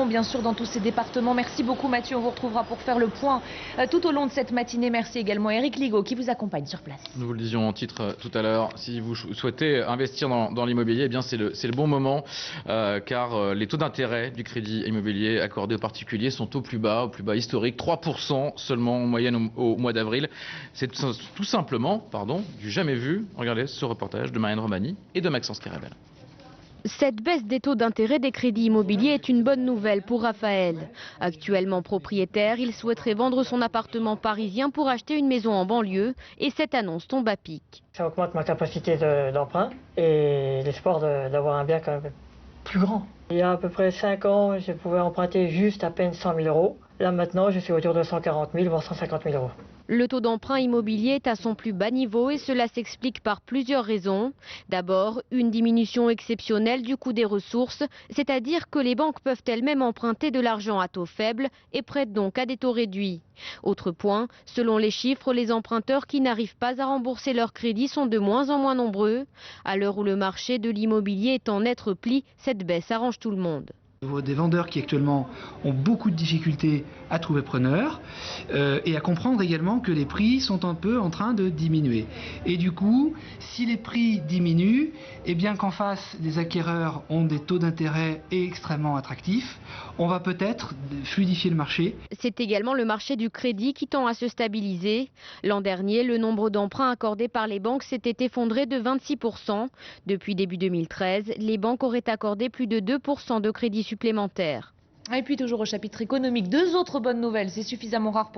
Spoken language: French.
Bien sûr dans tous ces départements. Merci beaucoup Mathieu, on vous retrouvera pour faire le point tout au long de cette matinée. Merci également Eric Ligo qui vous accompagne sur place. Nous vous le disions en titre tout à l'heure, si vous souhaitez investir dans l'immobilier, eh bien c'est le bon moment car les taux d'intérêt du crédit immobilier accordé aux particuliers sont au plus bas historique, 3% seulement en moyenne au mois d'avril. C'est tout simplement, du jamais vu. Regardez ce reportage de Marianne Romani et de Maxence Carabel. Cette baisse des taux d'intérêt des crédits immobiliers est une bonne nouvelle pour Raphaël. Actuellement propriétaire, il souhaiterait vendre son appartement parisien pour acheter une maison en banlieue et cette annonce tombe à pic. Ça augmente ma capacité d'emprunt et l'espoir d'avoir un bien quand même plus grand. Il y a à peu près 5 ans, je pouvais emprunter juste à peine 100 000 euros. Là maintenant, je suis autour de 140 000 voire 150 000 euros. Le taux d'emprunt immobilier est à son plus bas niveau et cela s'explique par plusieurs raisons. D'abord, une diminution exceptionnelle du coût des ressources, c'est-à-dire que les banques peuvent elles-mêmes emprunter de l'argent à taux faible et prêtent donc à des taux réduits. Autre point, selon les chiffres, les emprunteurs qui n'arrivent pas à rembourser leur crédit sont de moins en moins nombreux. À l'heure où le marché de l'immobilier est en net repli, cette baisse arrange tout le monde. Des vendeurs qui actuellement ont beaucoup de difficultés à trouver preneurs et à comprendre également que les prix sont un peu en train de diminuer. Et du coup, si les prix diminuent, et bien qu'en face des acquéreurs ont des taux d'intérêt extrêmement attractifs, on va peut-être fluidifier le marché. C'est également le marché du crédit qui tend à se stabiliser. L'an dernier, le nombre d'emprunts accordés par les banques s'était effondré de 26%. Depuis début 2013, les banques auraient accordé plus de 2% de crédits supplémentaires. Et puis toujours au chapitre économique, deux autres bonnes nouvelles, c'est suffisamment rare pour